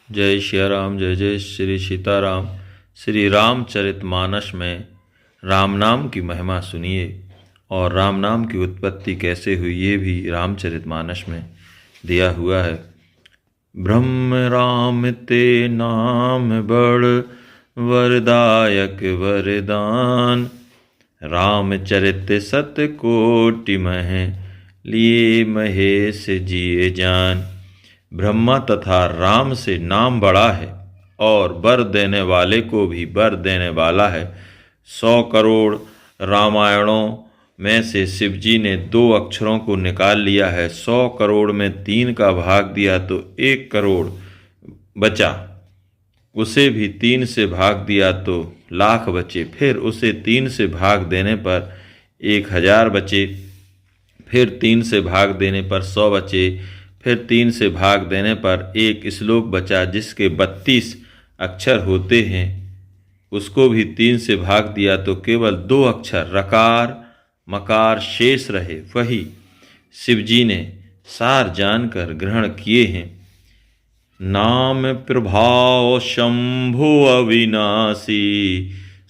जय सियाराम। जय जय श्री सीताराम। श्री रामचरितमानस में राम नाम की महिमा सुनिए और राम नाम की उत्पत्ति कैसे हुई ये भी रामचरितमानस में दिया हुआ है। ब्रह्म राम ते नाम बड़ वरदायक वरदान, रामचरित सत कोटि मह लिए महेश जिए जान। ब्रह्मा तथा राम से नाम बड़ा है और वर देने वाले को भी वर देने वाला है। 100 करोड़ रामायणों में से शिवजी ने 2 अक्षरों को निकाल लिया है। 100 करोड़ में 3 का भाग दिया तो 1 करोड़ बचा, उसे भी 3 से भाग दिया तो लाख बचे, फिर उसे 3 से भाग देने पर 1000 बचे, फिर 3 से भाग देने पर 100 बचे, फिर 3 से भाग देने पर एक श्लोक बचा जिसके 32 अक्षर होते हैं, उसको भी 3 से भाग दिया तो केवल 2 अक्षर रकार मकार शेष रहे। वही शिवजी ने सार जानकर ग्रहण किए हैं। नाम प्रभाव शंभु अविनाशी,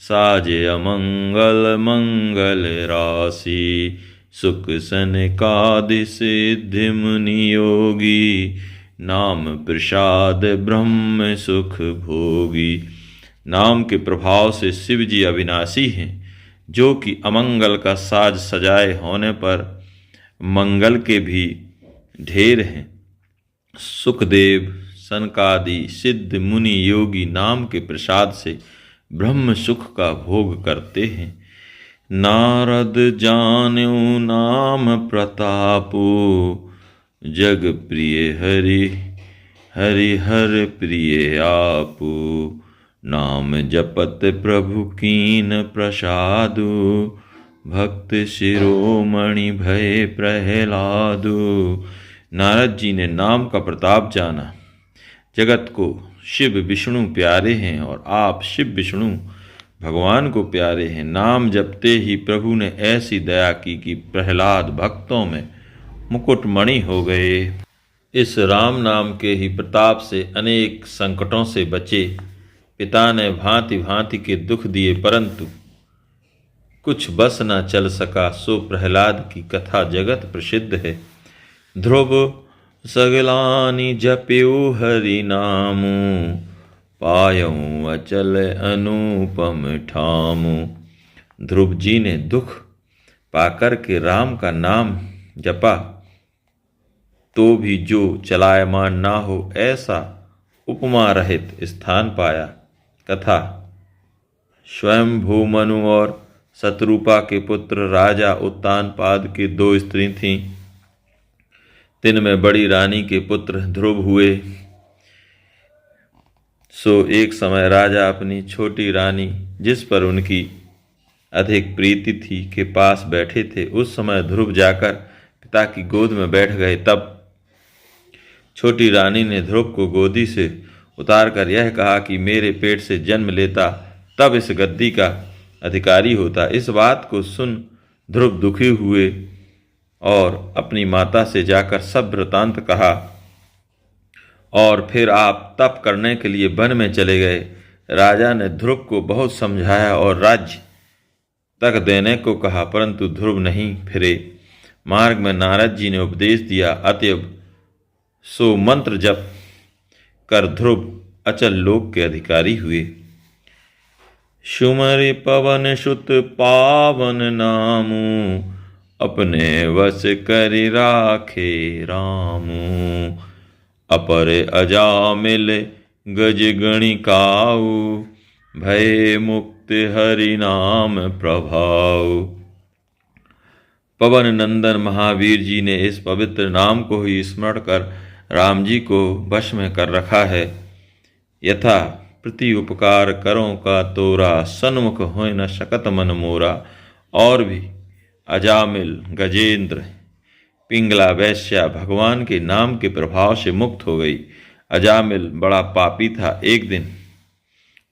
साजे अमंगल मंगल राशि। सुख सनकादि सिद्धि मुनि योगी, नाम प्रसाद ब्रह्म सुख भोगी। नाम के प्रभाव से शिव जी अविनाशी हैं, जो कि अमंगल का साज सजाए होने पर मंगल के भी ढेर हैं। सुखदेव सनकादि सिद्ध मुनि योगी नाम के प्रसाद से ब्रह्म सुख का भोग करते हैं। नारद जान्यू नाम प्रतापु, जग प्रिय हरि हरि हर प्रिय आपू। नाम जपत प्रभु कीन प्रसादु, भक्त शिरोमणि भय प्रहलादु। नारद जी ने नाम का प्रताप जाना। जगत को शिव विष्णु प्यारे हैं और आप शिव विष्णु भगवान को प्यारे हैं। नाम जपते ही प्रभु ने ऐसी दया की कि प्रहलाद भक्तों में मुकुटमणि हो गए। इस राम नाम के ही प्रताप से अनेक संकटों से बचे। पिता ने भांति भांति के दुख दिए परंतु कुछ बस न चल सका, सो प्रहलाद की कथा जगत प्रसिद्ध है। ध्रुव सगलानि जप्यु हरि नामु, पायऊँ अचल अनुपम ठामु। ध्रुव जी ने दुख पाकर के राम का नाम जपा तो भी जो चलायमान ना हो ऐसा उपमा रहित स्थान पाया। कथा स्वयंभू मनु और शत्रुपा के पुत्र राजा उत्तानपाद की 2 स्त्री थीं। तिनमें बड़ी रानी के पुत्र ध्रुव हुए। सो एक समय राजा अपनी छोटी रानी, जिस पर उनकी अधिक प्रीति थी, के पास बैठे थे। उस समय ध्रुव जाकर पिता की गोद में बैठ गए। तब छोटी रानी ने ध्रुव को गोदी से उतार कर यह कहा कि मेरे पेट से जन्म लेता तब इस गद्दी का अधिकारी होता। इस बात को सुन ध्रुव दुखी हुए और अपनी माता से जाकर सब वृतांत कहा और फिर आप तप करने के लिए वन में चले गए। राजा ने ध्रुव को बहुत समझाया और राज्य तक देने को कहा, परंतु ध्रुव नहीं फिरे। मार्ग में नारद जी ने उपदेश दिया, अतएव सो मंत्र जप कर ध्रुव अचल लोक के अधिकारी हुए। सुमरि पवन सुत पावन नामू, अपने वश करि राखे रामू। अपर अजामिल गज गणिकाऊ, भय मुक्त हरि नाम प्रभाऊ। पवन नंदन महावीर जी ने इस पवित्र नाम को ही स्मरण कर राम जी को वश में कर रखा है। यथा प्रति उपकार करो का तोरा, सन्मुख होय न शकत मन मोरा। और भी अजामिल गजेंद्र पिंगला वैश्या भगवान के नाम के प्रभाव से मुक्त हो गई। अजामिल बड़ा पापी था। एक दिन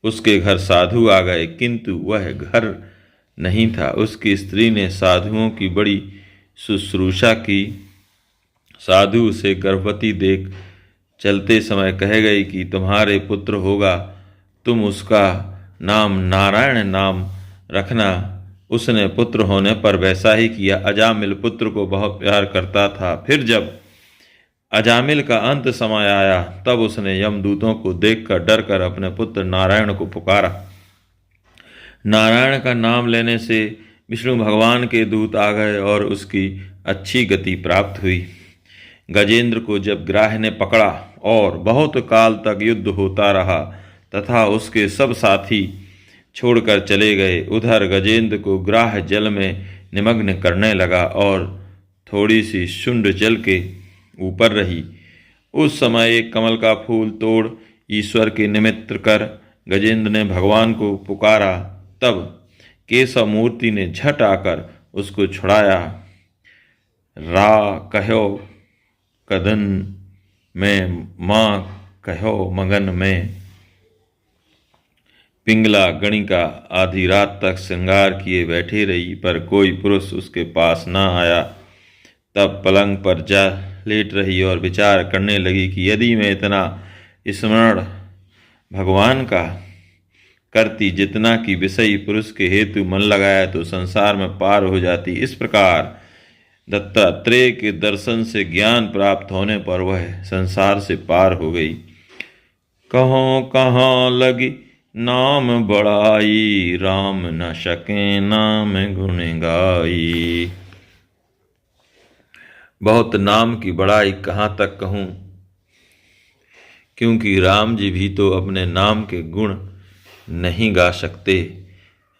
उसके घर साधु आ गए, किंतु वह घर नहीं था। उसकी स्त्री ने साधुओं की बड़ी शुश्रूषा की। साधु उसे गर्भवती देख चलते समय कह गई कि तुम्हारे पुत्र होगा, तुम उसका नाम नारायण नाम रखना। उसने पुत्र होने पर वैसा ही किया। अजामिल पुत्र को बहुत प्यार करता था। फिर जब अजामिल का अंत समय आया तब उसने यमदूतों को देखकर डरकर अपने पुत्र नारायण को पुकारा। नारायण का नाम लेने से विष्णु भगवान के दूत आ गए और उसकी अच्छी गति प्राप्त हुई। गजेंद्र को जब ग्राह ने पकड़ा और बहुत काल तक युद्ध होता रहा तथा उसके सब साथी छोड़कर चले गए, उधर गजेंद्र को ग्राह जल में निमग्न करने लगा और थोड़ी सी शुंड जल के ऊपर रही। उस समय एक कमल का फूल तोड़ ईश्वर के निमित्त कर गजेंद्र ने भगवान को पुकारा। तब केशव मूर्ति ने झट आकर उसको छुड़ाया। रा कहो कदन में, माँ कहो मगन में। पिंगला गणिका आधी रात तक श्रृंगार किए बैठी रही, पर कोई पुरुष उसके पास न आया। तब पलंग पर जा लेट रही और विचार करने लगी कि यदि मैं इतना स्मरण भगवान का करती जितना कि विषयी पुरुष के हेतु मन लगाया तो संसार में पार हो जाती। इस प्रकार दत्तात्रेय के दर्शन से ज्ञान प्राप्त होने पर वह संसार से पार हो गई। कहों कहाँ लगी नाम बड़ाई, राम न सके नाम गुण गाई। बहुत नाम की बड़ाई कहाँ तक कहूँ, क्योंकि राम जी भी तो अपने नाम के गुण नहीं गा सकते।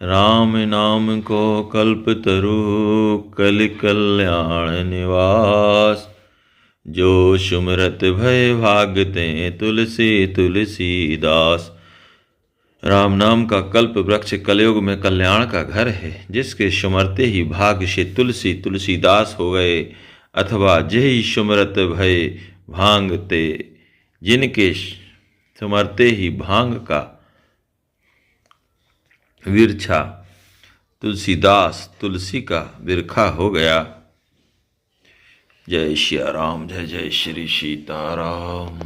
राम नाम को कल्पतरु कलि कल्याण निवास, जो सुमिरत भय भागते तुलसी तुलसीदास। राम नाम का कल्प वृक्ष कलयुग में कल्याण का घर है, जिसके सुमरते ही भाग्य से तुलसी तुलसीदास हो गए, अथवा जही सुमरत भय भांगते, जिनके सुमरते ही भांग का विरछा तुलसीदास तुलसी का विरखा हो गया। जय श्री राम, जय जय श्री सीताराम।